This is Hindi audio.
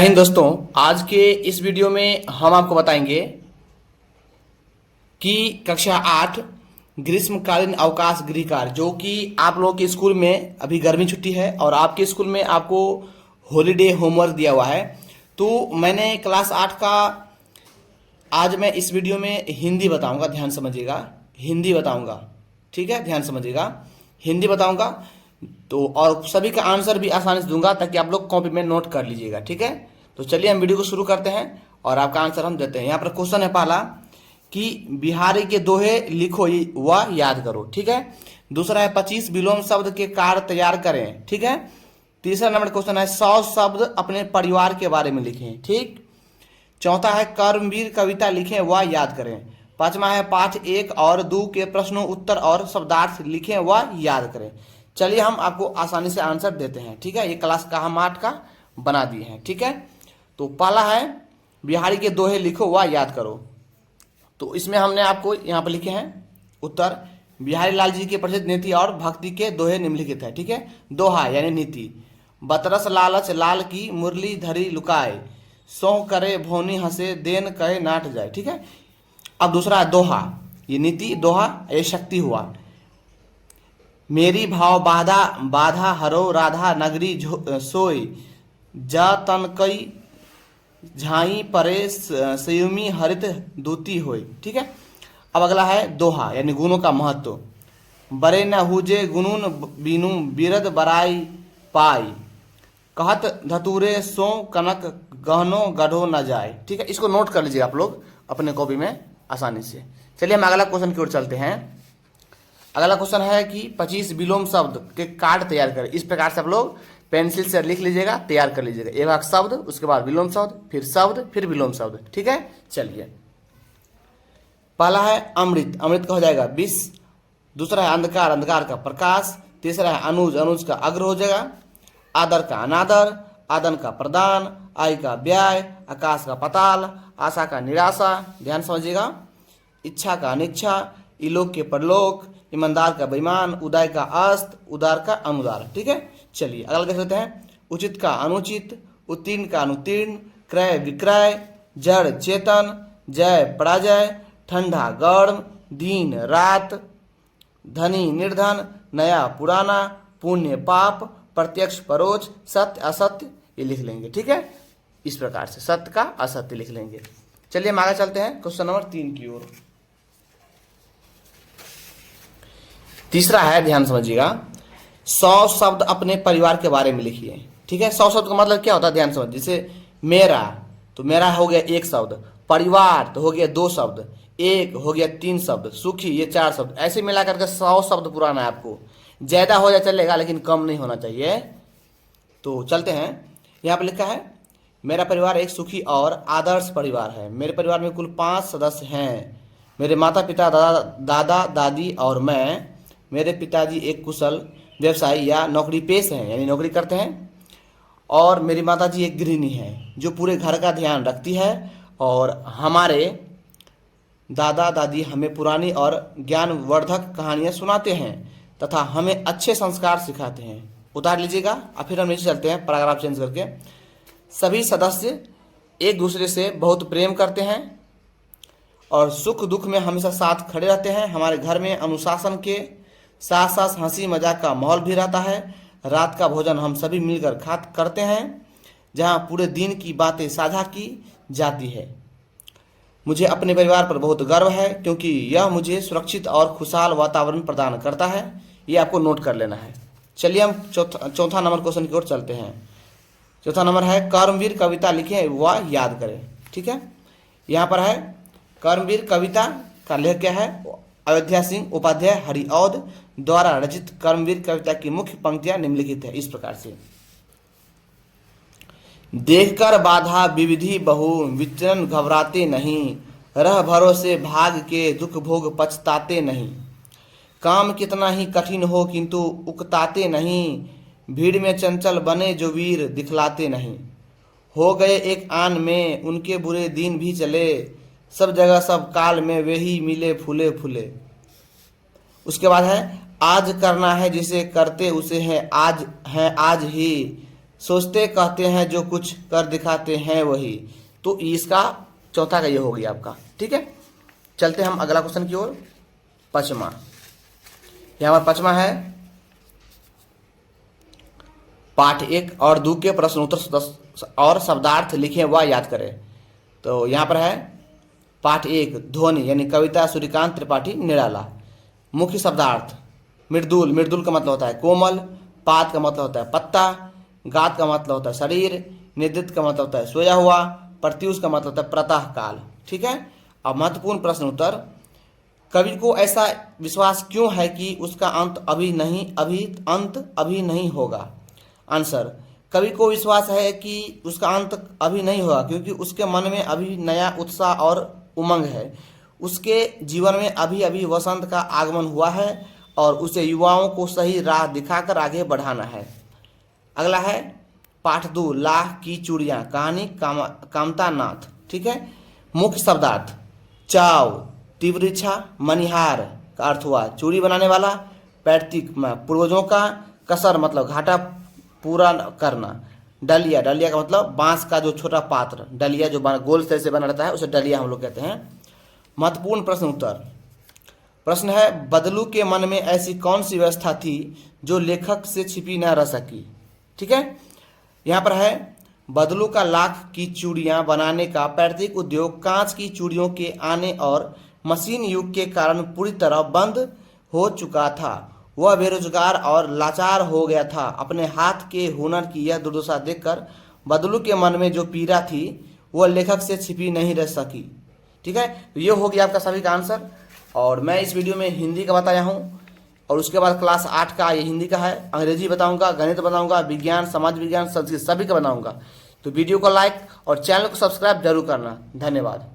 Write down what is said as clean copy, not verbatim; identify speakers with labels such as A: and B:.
A: हिंद दोस्तों। आज के इस वीडियो में हम आपको बताएंगे कि कक्षा 8 ग्रीष्मकालीन अवकाश गृह कार्य, जो कि आप लोगों के स्कूल में अभी गर्मी छुट्टी है और आपके स्कूल में आपको हॉलीडे होमवर्क दिया हुआ है। तो मैंने क्लास 8 का आज मैं इस वीडियो में हिंदी बताऊंगा, ध्यान समझिएगा। हिंदी बताऊंगा, ठीक है, ध्यान समझिएगा। हिंदी बताऊंगा तो और सभी का आंसर भी आसानी से दूंगा ताकि आप लोग कॉपी में नोट कर लीजिएगा, ठीक है। तो चलिए हम वीडियो को शुरू करते हैं और आपका आंसर हम देते हैं। यहाँ पर क्वेश्चन है पहला कि बिहारी के दोहे लिखो व याद करो, ठीक है। दूसरा है 25 विलोम शब्द के कार्य तैयार करें, ठीक है। तीसरा नंबर क्वेश्चन है 100 शब्द अपने परिवार के बारे में लिखें, ठीक। चौथा है कर्मवीर कविता लिखें व याद करें। पांचवा है पाठ 1 और 2 के प्रश्नों उत्तर और शब्दार्थ लिखें व याद करें। चलिए हम आपको आसानी से आंसर देते हैं, ठीक है। ये क्लास का हम 8 का बना दिए हैं, ठीक है। तो पहला है बिहारी के दोहे लिखो व याद करो। तो इसमें हमने आपको यहाँ पर लिखे हैं उत्तर। बिहारी लाल जी की प्रसिद्ध नीति और भक्ति के दोहे निम्नलिखित है, ठीक है। दोहा यानी नीति। बतरस लालच लाल की मुरली धरी लुकाए, सो करे भोनी हंसे देन कहे नाट जाए, ठीक है। अब दूसरा है दोहा, ये नीति, दोहा ये शक्ति हुआ। मेरी भाव बाधा बाधा हरो राधा नगरी सोई, जा तन कई झाई परे संयुमी हरित दूती होई, ठीक है। अब अगला है दोहा यानी गुणों का महत्व। बरे न हुजे गुनून बीनू बिरद बराई पाई, कहत धतूरे सो कनक गहनो गढ़ो न जाए, ठीक है। इसको नोट कर लीजिए आप लोग अपने कॉपी में आसानी से। चलिए हम अगला क्वेश्चन की ओर चलते हैं। अगला क्वेश्चन है कि 25 विलोम शब्द के कार्ड तैयार करें। इस प्रकार से आप लोग पेंसिल से लिख लीजिएगा, तैयार कर लीजिएगा। एक भाग शब्द, उसके बाद विलोम शब्द, फिर शब्द, फिर विलोम शब्द, ठीक है। चलिए पहला है अमृत, अमृत का हो जाएगा विष। दूसरा है अंधकार, अंधकार का प्रकाश। तीसरा है अनुज, अनुज का अग्र हो जाएगा। आदर का अनादर, आदन का प्रदान, आय का व्यय, आकाश का पाताल, आशा का निराशा, ध्यान समझिएगा। इच्छा का अनिच्छा, इलोक के परलोक, ईमानदार का बेईमान, उदय का अस्त, उदार का अनुदार, ठीक है। चलिए अगला देख लेते हैं। उचित का अनुचित, उत्तीर्ण का अनुत्तीर्ण, क्रय विक्रय, जड़ चेतन, जय पराजय, ठंडा गर्म, दिन रात, धनी निर्धन, नया पुराना, पुण्य पाप, प्रत्यक्ष परोक्ष, सत्य असत्य, ये लिख लेंगे, ठीक है। इस प्रकार से सत्य का असत्य लिख लेंगे। चलिए हम आगे चलते हैं क्वेश्चन नंबर 3 की ओर। तीसरा है, ध्यान समझिएगा, 100 शब्द अपने परिवार के बारे में लिखिए, ठीक है। 100 शब्द का मतलब क्या होता है, ध्यान समझ। जैसे मेरा, तो मेरा हो गया 1 शब्द, परिवार तो हो गया 2 शब्द, एक हो गया 3 शब्द, सुखी ये 4 शब्द, ऐसे मिला करके 100 शब्द पुराना है आपको। ज्यादा हो जाए चलेगा लेकिन कम नहीं होना चाहिए। तो चलते हैं, यहाँ पर लिखा है मेरा परिवार एक सुखी और आदर्श परिवार है। मेरे परिवार में कुल 5 सदस्य हैं। मेरे माता पिता, दादा दादी और मैं। मेरे पिताजी एक कुशल व्यवसायी या नौकरी पेश हैं, यानी नौकरी करते हैं। और मेरी माताजी एक गृहिणी हैं जो पूरे घर का ध्यान रखती है। और हमारे दादा दादी हमें पुरानी और ज्ञानवर्धक कहानियाँ सुनाते हैं तथा हमें अच्छे संस्कार सिखाते हैं। उतार लीजिएगा और फिर हम नीचे चलते हैं पैराग्राफ चेंज करके। सभी सदस्य एक दूसरे से बहुत प्रेम करते हैं और सुख दुख में हमेशा साथ खड़े रहते हैं। हमारे घर में अनुशासन के साथ साथ हंसी मजाक का माहौल भी रहता है। रात का भोजन हम सभी मिलकर करते हैं, जहां पूरे दिन की बातें साझा की जाती है। मुझे अपने परिवार पर बहुत गर्व है क्योंकि यह मुझे सुरक्षित और खुशहाल वातावरण प्रदान करता है। ये आपको नोट कर लेना है। चलिए हम चौथा नंबर क्वेश्चन की ओर चलते हैं। चौथा नंबर है कर्मवीर कविता लिखें व याद करें, ठीक है। यहाँ पर है कर्मवीर कविता का लेखक क्या है, अयोध्या सिंह उपाध्याय हरिऔध द्वारा रचित कर्मवीर कविता की मुख्य पंक्तियां निम्नलिखित है इस प्रकार से। देखकर बाधा विविधि बहु विचरण घबराते नहीं, रह भरोसे भाग के दुख भोग पछताते नहीं। काम कितना ही कठिन हो किंतु उकताते नहीं, भीड़ में चंचल बने जो वीर दिखलाते नहीं। हो गए एक आन में उनके बुरे दिन भी चले, सब जगह सब काल में वे ही मिले फूले फूले। उसके बाद है आज करना है जिसे करते उसे है आज ही, सोचते कहते हैं जो कुछ कर दिखाते हैं वही। तो इसका चौथा का ये हो गया आपका। ठीक है, चलते हम अगला क्वेश्चन की ओर। पचमा, यहाँ पर पचमा है पाठ 1 और 2 के प्रश्न उत्तर और शब्दार्थ लिखें व याद करें। तो यहाँ पर है पाठ 1 ध्वनि यानी कविता सूर्यकांत त्रिपाठी निराला। मुख्य शब्दार्थ मृदुल, मृदुल का मतलब होता है कोमल, पात का मतलब होता है पत्ता, गात का मतलब होता है शरीर, निदित का मतलब होता है सोया हुआ, प्रत्यूष का मतलब होता है प्रातः काल। ठीक है, अब महत्वपूर्ण प्रश्न उत्तर। कवि को ऐसा विश्वास क्यों है कि उसका अंत अभी नहीं होगा? आंसर, कवि को विश्वास है कि उसका अंत अभी नहीं होगा क्योंकि उसके मन में अभी नया उत्साह और उमंग है। उसके जीवन में अभी अभी वसंत का आगमन हुआ है और उसे युवाओं को सही राह दिखाकर आगे बढ़ाना है। अगला है पाठ 2 लाह की चूड़ियाँ, कहानी कामता नाथ। ठीक है, मुख्य शब्दार्थ चाव, तीव्र इच्छा, मनिहार का अर्थ हुआ चूड़ी बनाने वाला, पैतृक पूर्वजों का, कसर मतलब घाटा पूरा करना, डलिया, डलिया का मतलब बांस का जो छोटा पात्र, डलिया जो गोल से बना रहता है उसे डलिया हम लोग कहते हैं। महत्वपूर्ण प्रश्न उत्तर। प्रश्न है बदलू के मन में ऐसी कौन सी व्यवस्था थी जो लेखक से छिपी न रह सकी? ठीक है, यहाँ पर है बदलू का लाख की चूड़ियाँ बनाने का पैतृक उद्योग कांच की चूड़ियों के आने और मशीन युग के कारण पूरी तरह बंद हो चुका था। वह बेरोजगार और लाचार हो गया था। अपने हाथ के हुनर की यह दुर्दशा देखकर बदलू के मन में जो पीड़ा थी वह लेखक से छिपी नहीं रह सकी। ठीक है, तो ये हो गया आपका सभी का आंसर। और मैं इस वीडियो में हिंदी का बताया हूँ और उसके बाद क्लास 8 का ये हिंदी का है, अंग्रेजी बताऊंगा, गणित बताऊंगा, विज्ञान, समाज विज्ञान, संस्कृत सभी का बनाऊंगा। तो वीडियो को लाइक और चैनल को सब्सक्राइब जरूर करना। धन्यवाद।